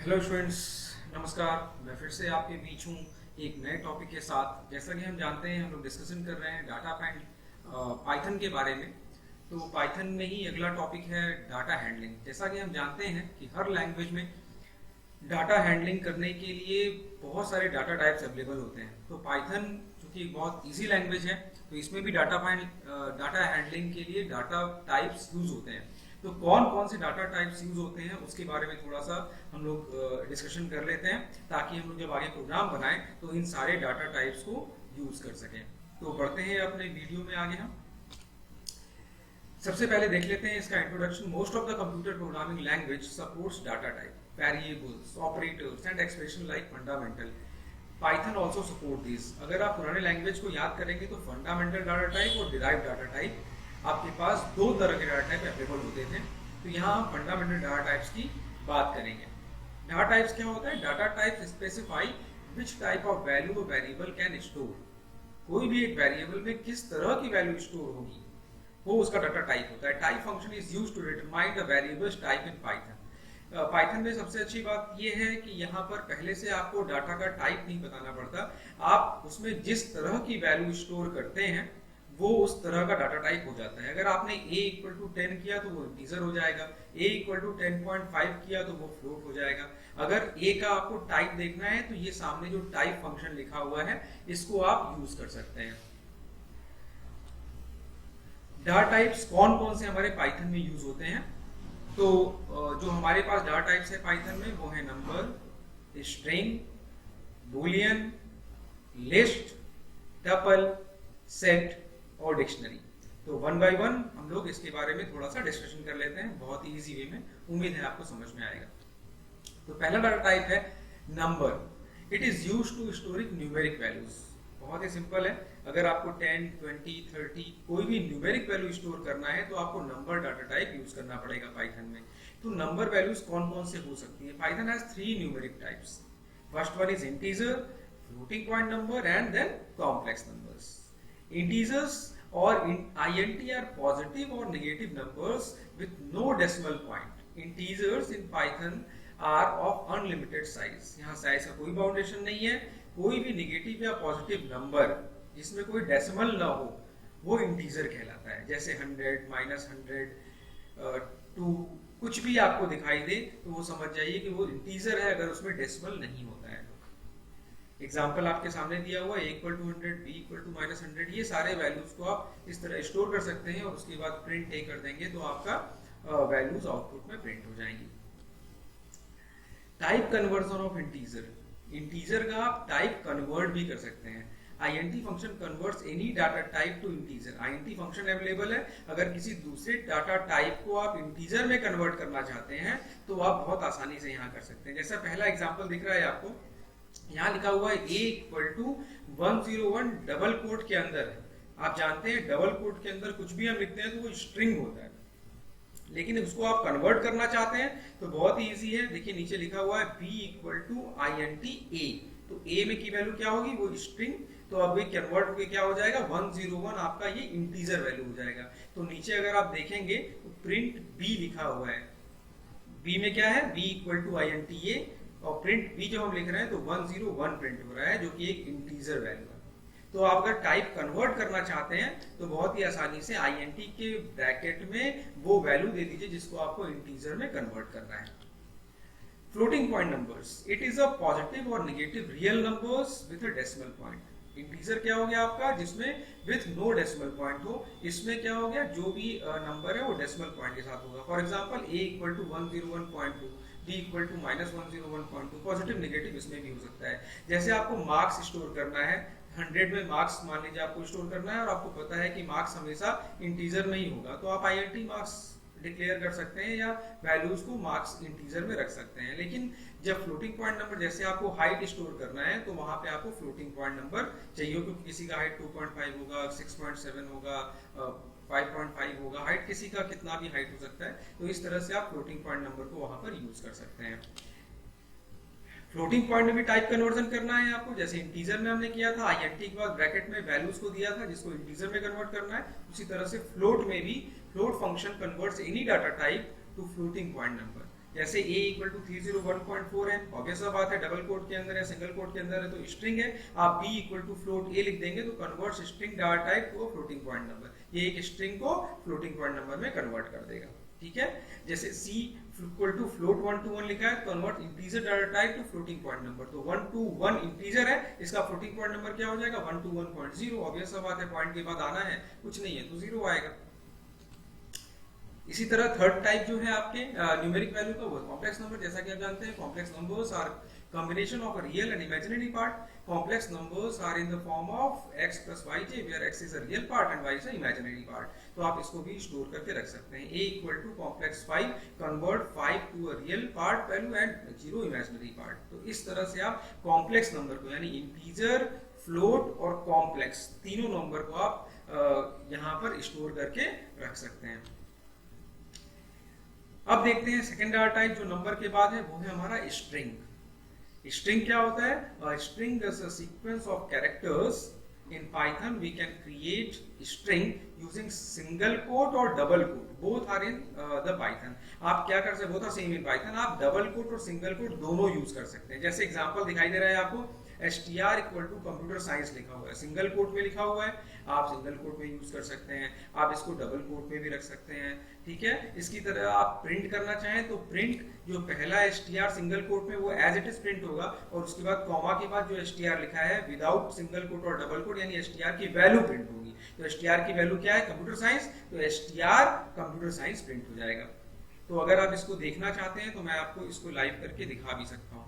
Hello students, नमस्कार। मैं फिर से आपके बीच हूँ एक नए टॉपिक के साथ। जैसा कि हम जानते हैं, हम लोग डिस्कशन कर रहे हैं डाटा फाइंड पाइथन के बारे में। तो पाइथन में ही अगला टॉपिक है डाटा हैंडलिंग। जैसा कि हम जानते हैं कि हर लैंग्वेज में डाटा हैंडलिंग करने के लिए बहुत सारे डाटा टाइप्स अवेलेबल होते हैं। तो पाइथन चूंकि एक बहुत इजी लैंग्वेज है, तो इसमें भी डाटा हैंडलिंग के लिए डाटा टाइप्स यूज होते हैं। तो कौन कौन से डाटा टाइप्स यूज होते हैं उसके बारे में थोड़ा सा हम लोग डिस्कशन कर लेते हैं, ताकि हम लोग जब आगे प्रोग्राम बनाएं तो इन सारे डाटा टाइप्स को यूज कर सकें। तो बढ़ते हैं अपने वीडियो में आगे। हम सबसे पहले देख लेते हैं इसका introduction. Most of the computer programming language supports data type, variables, operators and expression like fundamental. Python also support this. अगर आप पुराने लैंग्वेज को याद करेंगे तो फंडामेंटल डाटा टाइप और डिराइव डाटा टाइप आपके पास दो तरह के डाटा टाइप अवेलेबल होते थे। तो यहाँ हम फंडामेंटल डाटा टाइप्स की बात करेंगे। डाटा टाइप्स क्या होता है? Data type specify which type of value variable can store. कोई भी एक वेरिएबल में किस तरह की वैल्यू स्टोर होगी वो उसका डाटा टाइप होता है। Type function is used to determine the variable's type in Python. Python में सबसे अच्छी बात यह है कि यहाँ पर पहले से आपको डाटा का टाइप नहीं बताना पड़ता। आप उसमें जिस तरह की वैल्यू स्टोर करते हैं वो उस तरह का डाटा टाइप हो जाता है। अगर आपने a इक्वल टू 10 किया तो वो इंटीजर हो जाएगा, a इक्वल टू 10.5 किया तो वो फ्लोट हो जाएगा। अगर a का आपको टाइप देखना है तो ये सामने जो टाइप फंक्शन लिखा हुआ है इसको आप यूज कर सकते हैं। डाटा टाइप्स कौन कौन से हमारे पाइथन में यूज होते हैं? तो जो हमारे पास डाटा टाइप्स है पाइथन में वो है number, string, Boolean, list, tuple, set और डिक्शनरी। तो वन बाय वन हम लोग इसके बारे में थोड़ा सा डिस्कशन कर लेते हैं, बहुत ही इजी वे में। उम्मीद है आपको समझ में आएगा। तो पहला डाटा टाइप है number. It is used to storing numeric values. बहुत ही सिंपल है। अगर आपको 10, 20, 30 कोई भी न्यूमेरिक वैल्यू स्टोर करना है तो आपको नंबर डाटा टाइप यूज करना पड़ेगा पाइथन में। तो नंबर वैल्यूज कौन कौन से हो सकती है? Python has 3 numeric types. First one is integer, floating point number and then complex numbers. Integers or int are positive or negative numbers with no decimal point. Integers in Python are of unlimited size. यहाँ size का कोई बाउंडेशन नहीं है। कोई भी negative या positive number जिसमें कोई डेसिमल ना हो वो इंटीजर कहलाता है। जैसे 100, -100, 2 कुछ भी आपको दिखाई दे तो वो समझ जाइए कि वो इंटीजर है, अगर उसमें डेसिमल नहीं होता है। एग्जाम्पल आपके सामने दिया हुआ a equal to 100, b equal to -100, ये सारे वैल्यूज को आप इस तरह स्टोर कर सकते हैं और उसके बाद प्रिंट ए कर देंगे तो आपका वैल्यूज आउटपुट में प्रिंट हो जाएंगी। Type conversion of integer. Integer का आप टाइप कन्वर्ट भी कर सकते हैं। int function converts any data type to integer. int function available है। अगर किसी दूसरे डाटा टाइप को आप इंटीजर में कन्वर्ट करना चाहते हैं तो आप बहुत आसानी से यहाँ कर सकते हैं। जैसा पहला एग्जाम्पल दिख रहा है आपको, यहाँ लिखा हुआ है a equal to 101 double quote के अंदर है। आप जानते हैं डबल कोट के अंदर कुछ भी हम लिखते हैं तो वो स्ट्रिंग होता है, लेकिन उसको आप कन्वर्ट करना चाहते हैं तो बहुत ही इजी है। देखिए नीचे लिखा हुआ है b equal to int a। तो a में की वैल्यू क्या होगी? वो स्ट्रिंग। तो अब ये कन्वर्ट होकर क्या हो जाएगा? 101 आपका ये इंटीजर वैल्यू हो जाएगा। तो नीचे अगर आप देखेंगे तो प्रिंट b लिखा हुआ है। b में क्या है? b equal to int a और प्रिंट b जब हम लिख रहे हैं तो 101 प्रिंट हो रहा है, जो कि एक इंटीजर वैल्यू है। तो आप अगर टाइप कन्वर्ट करना चाहते हैं तो बहुत ही आसानी से int के ब्रैकेट में वो वैल्यू दे दीजिए जिसको आपको इंटीजर में कन्वर्ट करना है। Floating point numbers. It is a positive और negative real numbers with a decimal point. Integer क्या हो गया आपका? जिसमें विथ नो डेसिमल पॉइंट हो। इसमें क्या हो गया? जो भी नंबर है वो डेसिमल पॉइंट के साथ होगा। For example a equal to 101.2, b equal to -101.2। Positive negative इसमें भी हो सकता है। जैसे आपको मार्क्स स्टोर करना है, 100 में मार्क्स मान लीजिए आपको स्टोर करना है और आपको पता है कि मार्क्स हमेशा इंटीजर में ही होगा, तो आप int मार्क्स डिक्लेयर कर सकते हैं या वैल्यूज को मार्क्स इंटीजर में रख सकते हैं। लेकिन जब फ्लोटिंग पॉइंट नंबर, जैसे आपको हाइट स्टोर करना है तो वहां पे आपको फ्लोटिंग पॉइंट नंबर चाहिए, क्योंकि किसी का हाइट 2.5 होगा, 6.7 होगा, 5.5 होगा। हाइट किसी का कितना भी हाइट हो सकता है। तो इस तरह से आप फ्लोटिंग पॉइंट नंबर को वहां पर यूज कर सकते हैं। फ्लोटिंग पॉइंट में भी टाइप कन्वर्जन करना है आपको। जैसे इंटीजर में हमने किया था, int के बाद ब्रैकेट में वैल्यूज को दिया था जिसको इंटीजर में कन्वर्ट करना है, उसी तरह से फ्लोट में भी float function converts any data type to floating point number. जैसे a इक्वल टू 301.4 है, ऑब्वियस सा बात है, डबल कोट के अंदर है, सिंगल कोट के अंदर है तो स्ट्रिंग है। आप b equal to float a लिख देंगे तो converts string data type to floating point number, ये एक स्ट्रिंग को फ्लोटिंग पॉइंट नंबर में कन्वर्ट कर देगा। ठीक है, जैसे c equal to float 1 to 1 लिखा है, convert integer data type to floating point number, तो 1 to 1 इंटीजर है, इसका फ्लोटिंग पॉइंट नंबर क्या हो जाएगा 1 to 1.0, ऑब्वियस सा बात है, पॉइंट के बाद आना है, कुछ नहीं है तो 0 आएगा। इसी तरह थर्ड टाइप जो है आपके न्यूमेरिक वैल्यू का वो कॉम्प्लेक्स नंबर। जैसा कि आप जानते हैं complex numbers are combination of a real and imaginary part. Complex numbers are in the form of x plus yj where x is a real part and y is a imaginary part. तो आप इसको भी store करके रख सकते हैं। a equal to complex 5 convert 5 to a real part value and 0 imaginary part. तो इस तरह से आप कॉम्प्लेक्स नंबर को यानी इंटीजर, फ्लोट और कॉम्प्लेक्स तीनों नंबर को आप यहाँ पर स्टोर करके रख सकते हैं। अब देखते हैं सेकेंड डाटा टाइप जो नंबर के बाद है वो है हमारा स्ट्रिंग। स्ट्रिंग क्या होता है? A string is a sequence of characters. In Python we can create string using single quote और double quote. Both are in the Python. आप क्या कर सकते हैं? both are same in Python. आप double quote और single quote दोनों use कर सकते हैं। जैसे एग्जांपल दिखाई दे रहा है आपको, str equal to computer science लिखा हुआ है, सिंगल कोट में लिखा हुआ है, आप सिंगल कोट में यूज कर सकते हैं, आप इसको डबल कोट में भी रख सकते हैं। ठीक है, इसकी तरह आप प्रिंट करना चाहें तो प्रिंट जो पहला str सिंगल कोट में वो एज इट इज प्रिंट होगा और उसके बाद कॉमा के बाद जो str लिखा है विदाउट सिंगल कोट और डबल कोट यानी str की वैल्यू प्रिंट होगी। तो str की वैल्यू क्या है? कंप्यूटर साइंस, तो str कंप्यूटर साइंस प्रिंट हो जाएगा। तो अगर आप इसको देखना चाहते हैं तो मैं आपको इसको लाइव करके दिखा भी सकता हूँ।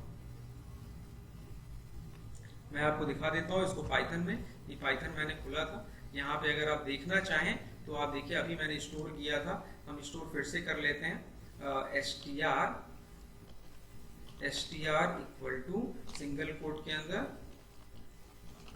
मैं आपको दिखा देता हूँ इसको पाइथन में, ये पाइथन मैंने खुला था, यहाँ पे अगर आप देखना चाहें तो आप देखिए अभी मैंने स्टोर किया था, हम स्टोर फिर से कर लेते हैं। str equal to single quote के अंदर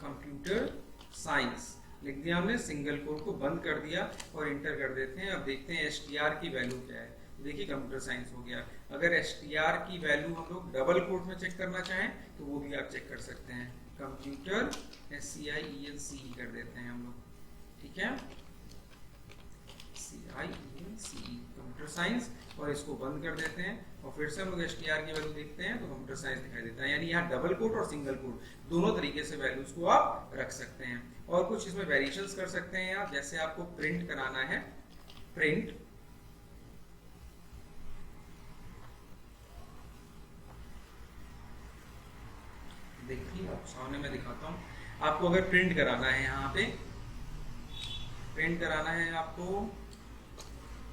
कंप्यूटर साइंस लिख दिया हमने, सिंगल कोट को बंद कर दिया और इंटर कर देते हैं। अब देखते हैं str की वैल्यू क्या है, देखिए कंप्यूटर साइंस हो गया। अगर str की वैल्यू हम लोग डबल कोट में चेक करना चाहें तो वो भी आप चेक कर सकते हैं, कंप्यूटर SCIENCE कर देते हैं हम लोग। ठीक है, CIENCE कंप्यूटर साइंस, और इसको बंद कर देते हैं और फिर से हम लोग str की वैल्यू देखते हैं तो कंप्यूटर साइंस दिखाई देता है। यानी यहाँ डबल कोट और सिंगल कोट दोनों तरीके से वैल्यूज को आप रख सकते हैं। और कुछ इसमें वेरिएशंस कर सकते हैं आप, जैसे आपको प्रिंट कराना है, प्रिंट देखिए आप सामने में दिखाता हूँ आपको। अगर प्रिंट कराना है, यहाँ पे प्रिंट कराना है आपको,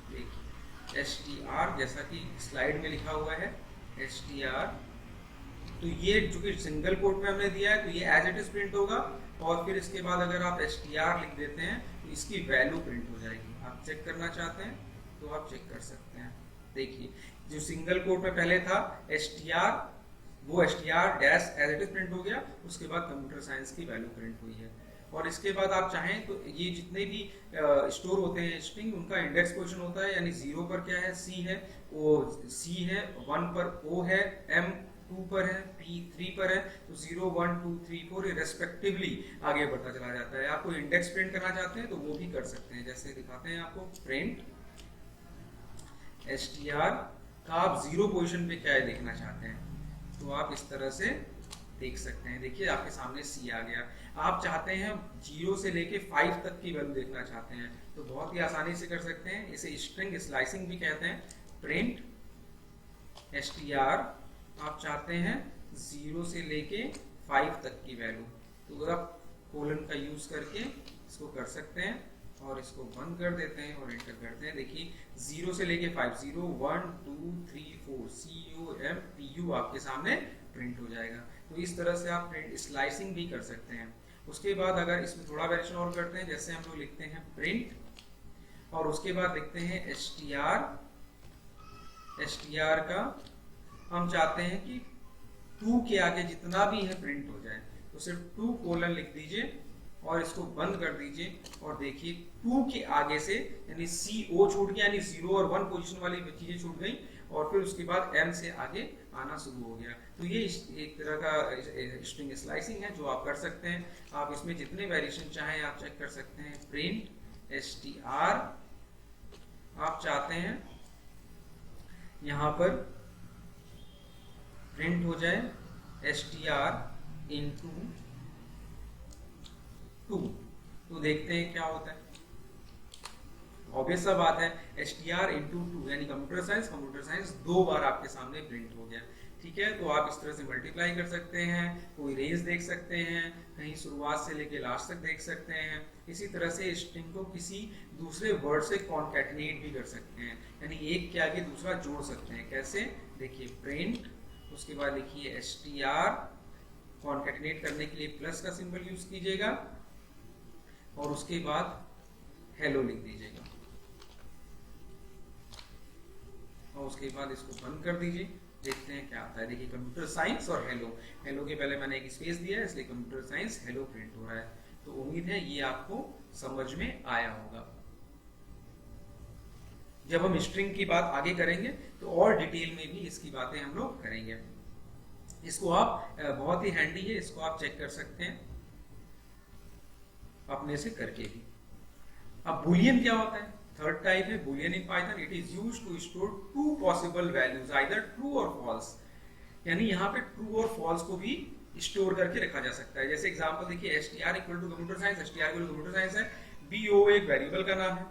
देखिए str जैसा कि स्लाइड में लिखा हुआ है str, तो ये जो कि सिंगल कोट में हमने दिया है तो ये एज इट इज प्रिंट होगा। और फिर इसके बाद अगर आप str लिख देते हैं तो इसकी वैल्यू प्रिंट हो जाएगी। आप चेक करना चाहते हैं तो आप चेक कर सकते हैं। देखिए जो सिंगल कोट में पहले था str, वो str dash as it is print हो गया, उसके बाद कंप्यूटर साइंस की वैल्यू प्रिंट हुई है। और इसके बाद आप चाहें तो ये जितने भी स्टोर होते हैं स्ट्रिंग, उनका इंडेक्स पोजीशन होता है, यानी 0 पर क्या है C है, वो C है, 1 पर O है, M 2 पर है, P 3 पर है, तो 0 1 2 3 4 रेस्पेक्टिवली आगे बढ़ता चला जाता है। आपको इंडेक्स प्रिंट करना चाहते हैं तो वो भी कर सकते हैं। जैसे दिखाते हैं आपको, प्रिंट str का आप 0 पोजीशन पे क्या है देखना चाहते हैं तो आप इस तरह से देख सकते हैं। देखिए आपके सामने C आ गया। आप चाहते हैं 0 से लेके 5 तक की वैल्यू देखना चाहते हैं तो बहुत ही आसानी से कर सकते हैं। इसे स्ट्रिंग स्लाइसिंग भी कहते हैं। प्रिंट str आप चाहते हैं 0 से लेके 5 तक की वैल्यू, तो आप कोलन का यूज करके इसको कर सकते हैं और इसको बंद कर देते हैं और एंटर करते हैं। देखिए 0 से लेके 5, 0 1 2 3 4 COMPU आपके सामने प्रिंट हो जाएगा। तो इस तरह से आप प्रिंट स्लाइसिंग भी कर सकते हैं। उसके बाद अगर इसमें थोड़ा वेरिएशन और करते हैं, जैसे हम लोग लिखते हैं प्रिंट और उसके बाद लिखते हैं str का हम चाहते हैं कि 2 के आगे जितना भी है प्रिंट हो जाए, तो सिर्फ 2 कोलन लिख दीजिए और इसको बंद कर दीजिए। और देखिए 2 के आगे से यानी CO छूट गया, यानी 0 और 1 पोजीशन वाली चीजें छूट गई और फिर उसके बाद M से आगे आना शुरू हो गया। तो ये एक तरह का स्ट्रिंग स्लाइसिंग है जो आप कर सकते हैं। आप इसमें जितने वेरिएशन चाहें आप चेक कर सकते हैं। प्रिंट str आप चाहते हैं यहाँ पर प्रिंट हो जाए str into 2, तो देखते हैं क्या होता है। ऑब्वियस सा बात है, str into 2 यानी कंप्यूटर साइंस 2 बार आपके सामने प्रिंट हो गया। ठीक है, तो आप इस तरह से मल्टीप्लाई कर सकते हैं, कोई रेंज देख सकते हैं, कहीं शुरुआत से लेके लास्ट तक देख सकते हैं। इसी तरह से स्ट्रिंग को किसी दूसरे वर्ड से कॉन्कैटिनेट भी कर सकते हैं, यानी एक के आगे दूसरा जोड़ सकते हैं। कैसे, देखिए प्रिंट, उसके बाद लिखिए str, कॉन्कैटिनेट करने के लिए प्लस का सिंबल यूज कीजिएगा और उसके बाद हेलो लिख दीजिएगा और उसके बाद इसको बंद कर दीजिए। देखते हैं क्या आता है। देखिए कंप्यूटर साइंस और हेलो, हेलो के पहले मैंने एक स्पेस दिया है इसलिए कंप्यूटर साइंस हेलो प्रिंट हो रहा है। तो उम्मीद है ये आपको समझ में आया होगा। जब हम स्ट्रिंग की बात आगे करेंगे तो और डिटेल में भी इसकी बातें हम लोग करेंगे। इसको आप बहुत ही हैंडी है, इसको आप चेक कर सकते हैं अपने से करके भी। अब बुलियन क्या होता है? थर्ड टाइप है Boolean in Python. It is used to store two possible values, either true और फॉल्स, यानी यहाँ पे ट्रू और फॉल्स को भी स्टोर करके रखा जा सकता है। जैसे एग्जांपल देखिए str equal to computer science, str equal to computer science है, bo एक वेरिएबल का नाम है,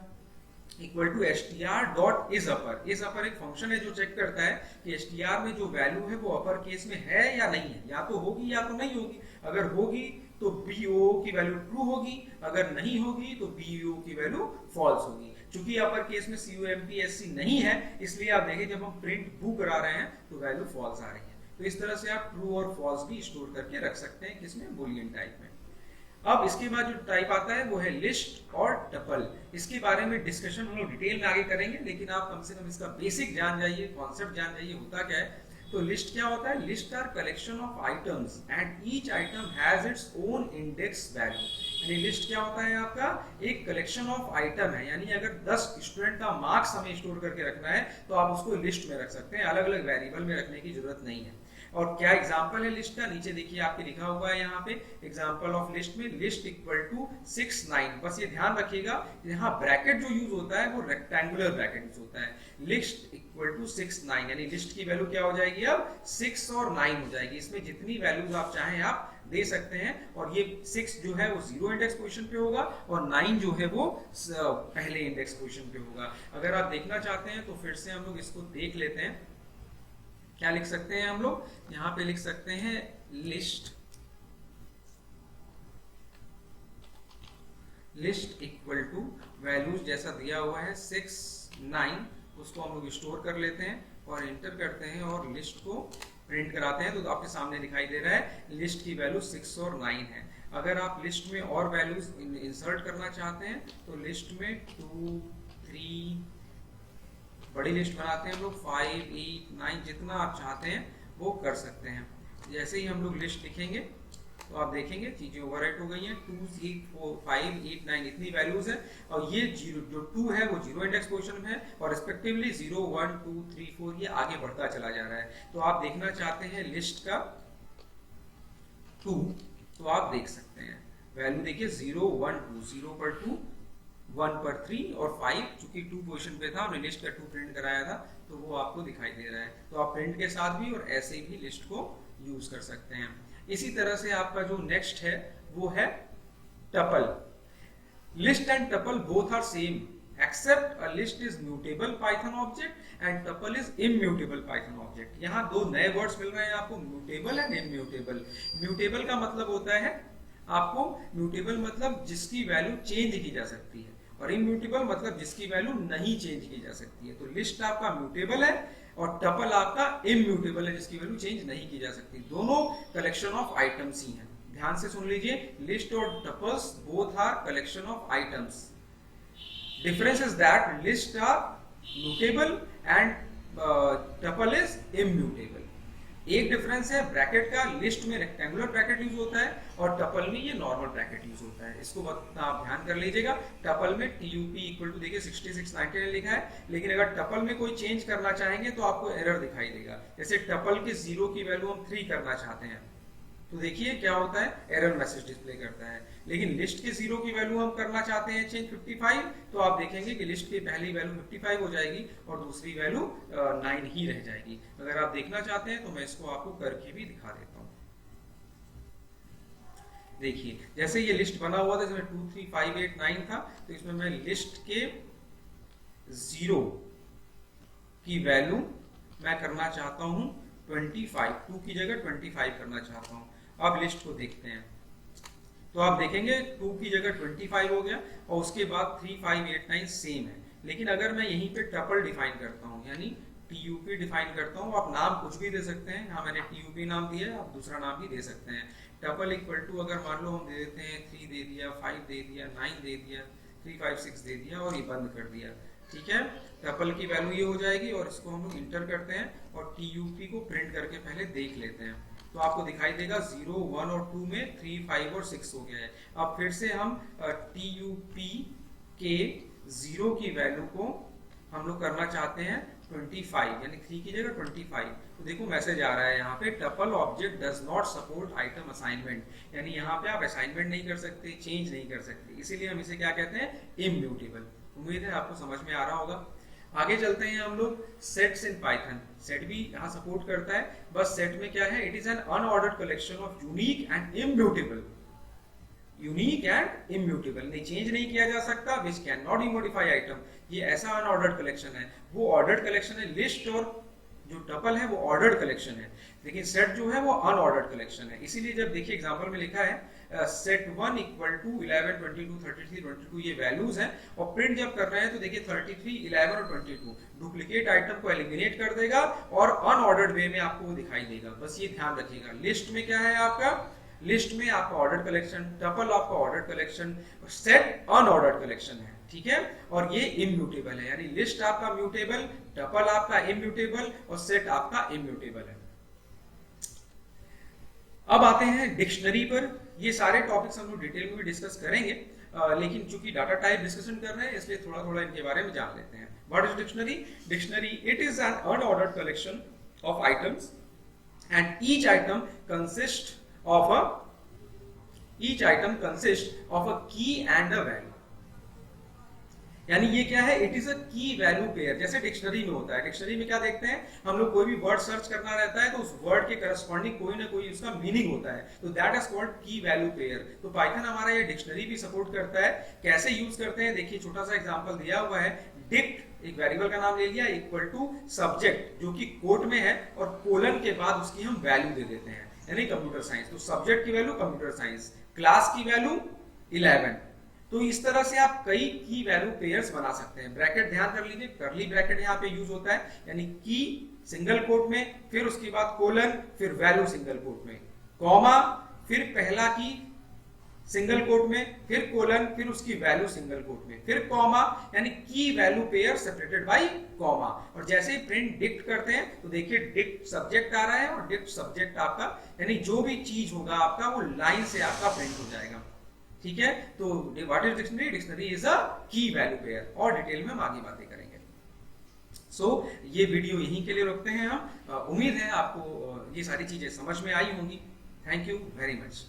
equal to str dot is upper. Is upper एक फंक्शन है जो चेक करता है कि str में जो वैल्यू है वो अपर केस में है या नहीं है, या तो होगी या तो नहीं होगी। अगर होगी तो bo की वैल्यू ट्रू होगी, अगर नहीं होगी तो bo की वैल्यू फॉल्स होगी। चूंकि अपर केस में COMPSC नहीं है इसलिए आप देखें जब हम प्रिंट बू करा रहे हैं तो वैल्यू फॉल्स आ रही है। तो इस तरह से आप ट्रू और फॉल्स भी स्टोर करके रख सकते हैं किसमें, बुलियन टाइप में। अब इसके बाद जो टाइप आता है वो है लिस्ट और टपल। इसके बारे में डिस्कशन हम लोग डिटेल में आगे करेंगे, लेकिन आप कम से कम इसका बेसिक जान जाइए, कॉन्सेप्ट जान जाइए होता क्या है। तो लिस्ट क्या होता है? List are collection of items and each item has its own index value. यानी लिस्ट क्या होता है? आपका एक कलेक्शन ऑफ आइटम है, यानी अगर 10 स्टूडेंट का मार्क्स हमें स्टोर करके रखना है तो आप उसको लिस्ट में रख सकते हैं, अलग अलग वेरिएबल में रखने की जरूरत नहीं है। और क्या एग्जांपल है लिस्ट का? नीचे देखिए आपके लिखा हुआ है यहाँ पे एग्जांपल ऑफ लिस्ट में लिस्ट इक्वल टू 6 9। बस ये ध्यान रखिएगा यहाँ ब्रैकेट जो यूज होता है वो रेक्टेंगुलर ब्रैकेट यूज होता है। लिस्ट इक्वल टू 6 9 यानी लिस्ट की वैल्यू क्या हो जाएगी अब 6 और 9 हो जाएगी। इसमें जितनी वैल्यूज आप चाहें आप दे सकते हैं और ये 6 जो है वो 0 इंडेक्स पोजीशन पे होगा और 9 जो है वो पहले इंडेक्स पोजीशन पे होगा। अगर आप देखना चाहते हैं तो फिर से हम लोग इसको देख लेते हैं। क्या लिख सकते हैं हम लोग? यहाँ पे लिख सकते हैं लिस्ट इक्वल टू वैल्यूज जैसा दिया हुआ है 6 9, उसको हम लोग स्टोर कर लेते हैं और एंटर करते हैं और लिस्ट को प्रिंट कराते हैं। तो आपके सामने दिखाई दे रहा है लिस्ट की वैल्यू 6 और 9 है। अगर आप लिस्ट में और वैल्यूज इंसर्ट करना चाहते हैं तो लिस्ट में 2 3 बड़ी लिस्ट बनाते हैं हम लोग, 5 8 9 जितना आप चाहते हैं वो कर सकते हैं। जैसे ही हम लोग लिस्ट लिखेंगे तो आप देखेंगे चीजें ओवरराइट हो गई हैं। 2 3 4 5 8 9 इतनी वैल्यूज है और ये जीरो जो 2 है वो 0 इंडेक्स पोजीशन में है और रिस्पेक्टिवली 0 1 2 3 4 ये आगे बढ़ता चला जा रहा है। तो आप देखना चाहते हैं लिस्ट का 2 तो आप देख सकते हैं वैल्यू देखिए 0 1 2, 0 पर 2 1 पर 3 और 5, चूंकि 2 पोजीशन पे था हमने लिस्ट का 2 प्रिंट कराया था तो वो आपको दिखाई दे रहा है। तो आप प्रिंट के साथ भी और ऐसे भी लिस्ट को यूज कर सकते हैं। इसी तरह से आपका जो नेक्स्ट है वो है tuple. List and tuple both are same except a list is mutable Python object and tuple is immutable Python object. यहाँ दो नए वर्ड्स मिल रहे हैं आपको, म्यूटेबल एंड इम्यूटेबल। म्यूटेबल का मतलब होता है आपको, म्यूटेबल मतलब जिसकी वैल्यू चेंज की जा सकती है और इम्यूटेबल मतलब जिसकी वैल्यू नहीं चेंज की जा सकती है। तो लिस्ट आपका म्यूटेबल है और टपल आपका इम्यूटेबल है जिसकी वैल्यू चेंज नहीं की जा सकती। दोनों कलेक्शन ऑफ आइटम्स ही हैं। ध्यान से सुन लीजिए, लिस्ट और tuples both are collection of items. Difference is that list are mutable and tuple is immutable. एक डिफरेंस है ब्रैकेट का, लिस्ट में रेक्टेंगुलर ब्रैकेट यूज होता है और टपल में ये नॉर्मल ब्रैकेट यूज होता है। इसको आप ध्यान कर लीजिएगा। टपल में TUP इक्वल टू देखिए 66 99 लिखा है, लेकिन अगर टपल में कोई चेंज करना चाहेंगे तो आपको एरर दिखाई देगा। जैसे टपल के 0 की वैल्यू हम 3 करना चाहते हैं तो देखिए क्या होता है, एरर मैसेज डिस्प्ले करता है। लेकिन लिस्ट के 0 की वैल्यू हम करना चाहते हैं चेंज 55, तो आप देखेंगे कि लिस्ट की पहली वैल्यू 55 हो जाएगी और दूसरी वैल्यू 9 ही रह जाएगी। अगर आप देखना चाहते हैं तो मैं इसको आपको करके भी दिखा देता हूँ। देखिए जैसे ये लिस्ट बना हुआ था, इसमें 2 3 5 8 9 था, तो इसमें मैं लिस्ट के 0 की वैल्यू मैं करना चाहता हूँ 25, 2 की जगह 25 करना चाहता हूँ। अब लिस्ट को देखते हैं तो आप देखेंगे 2 की जगह 25 हो गया और उसके बाद 3 5 8 9 सेम है। लेकिन अगर मैं यहीं पे टपल डिफाइन करता हूँ, यानी TUP डिफाइन करता हूँ, आप नाम कुछ भी दे सकते हैं, यहाँ मैंने TUP नाम दिया है, आप दूसरा नाम भी दे सकते हैं। टपल इक्वल टू अगर मान लो हम दे देते हैं 3 दे दिया, 5 दे दिया, 9 दे दिया, 3 5 6 दे दिया और ये बंद कर दिया, ठीक है। टपल की वैल्यू ये हो जाएगी और इसको हम लोग इंटर करते हैं और TUP को प्रिंट करके पहले देख लेते हैं, तो आपको दिखाई देगा 0 1 और 2 में 3 5 और 6 हो गया है। अब फिर से हम TUP के 0 की वैल्यू को हम लोग करना चाहते हैं 25, यानी 3 की जगह 25, तो देखो मैसेज आ रहा है यहाँ पे, tuple object does not support item assignment, यानी यहाँ पे आप असाइनमेंट नहीं कर सकते, चेंज नहीं कर सकते, इसीलिए हम इसे क्या कहते हैं, इम्यूटेबल। उम्मीद है आपको समझ में आ रहा होगा। आगे चलते हैं हम लोग सेट्स इन पाइथन। सेट भी यहाँ सपोर्ट करता है, बस सेट में क्या है, it is an unordered collection of unique and immutable, unique and immutable, नहीं चेंज नहीं किया जा सकता, which can not be modify item, ये ऐसा अनऑर्डर्ड कलेक्शन है। वो ऑर्डर्ड कलेक्शन है, लिस्ट और जो टपल है वो ऑर्डर्ड कलेक्शन है, लेकिन सेट जो है वो अनऑर्डर्ड कलेक्शन है। इसीलिए जब देखिए एग्जांपल में लिखा है सेट 1 इक्वल टू 11 22 33 22 ये वैल्यूज हैं, और प्रिंट जब कर रहे हैं तो देखिए 33 11 और 22 डुप्लीकेट आइटम को एलिमिनेट कर देगा और अनऑर्डर्ड वे में आपको वो दिखाई देगा। बस ये ध्यान रखिएगा, लिस्ट में क्या है आपका, लिस्ट में आपका ऑर्डर्ड कलेक्शन, टपल आपका ordered collection, set unordered collection है, ठीक है। और ये इम्यूटेबल है, यानी लिस्ट आपका म्यूटेबल, टपल आपका इम्यूटेबल और सेट आपका इम्यूटेबल है। अब आते हैं डिक्शनरी पर। ये सारे टॉपिक्स हम लोग डिटेल में भी डिस्कस करेंगे, लेकिन चूंकि डाटा टाइप डिस्कशन कर रहे हैं इसलिए थोड़ा थोड़ा इनके बारे में जान लेते हैं। What is dictionary? Dictionary it is an unordered collection of items and each item consist of each item consists of a key and a value, यानी ये क्या है, इट इज अ की वैल्यू पेयर, जैसे डिक्शनरी में होता है। डिक्शनरी में क्या देखते हैं हम लोग, कोई भी वर्ड सर्च करना रहता है तो उस वर्ड के करस्पॉन्डिंग कोई ना कोई उसका मीनिंग होता है, तो दैट इज कॉल्ड की वैल्यू पेयर। तो पाइथन हमारा ये डिक्शनरी भी सपोर्ट करता है। कैसे यूज करते हैं देखिए, छोटा सा एग्जांपल दिया हुआ है, डिक्ट एक वेरिएबल का नाम ले लिया, इक्वल टू सब्जेक्ट जो कि कोट में है और कोलन के बाद उसकी हम वैल्यू दे देते हैं, यानी कंप्यूटर साइंस। तो सब्जेक्ट की वैल्यू कंप्यूटर साइंस, क्लास की वैल्यू 11। तो इस तरह से आप कई की वैल्यू पेयर्स बना सकते हैं। ब्रैकेट ध्यान कर लीजिए, करली ब्रैकेट यहाँ पे यूज होता है, यानी की सिंगल कोट में, फिर उसके बाद कोलन, फिर वैल्यू सिंगल कोट में, कॉमा, फिर पहला की सिंगल कोट में, फिर कोलन, फिर उसकी वैल्यू सिंगल कोट में, फिर कॉमा, यानी की value pair separated by comma. और जैसे ही प्रिंट डिक्ट करते हैं तो देखिए डिक्ट सब्जेक्ट आ रहा है और डिक्ट सब्जेक्ट आपका, यानी जो भी चीज होगा आपका वो लाइन से आपका प्रिंट हो जाएगा, ठीक है। तो what is dictionary? Dictionary is a की वैल्यू पेयर, और डिटेल में हम आगे बातें करेंगे। सो ये वीडियो यहीं के लिए रखते हैं हम। उम्मीद है आपको ये सारी चीजें समझ में आई होंगी। Thank you very much.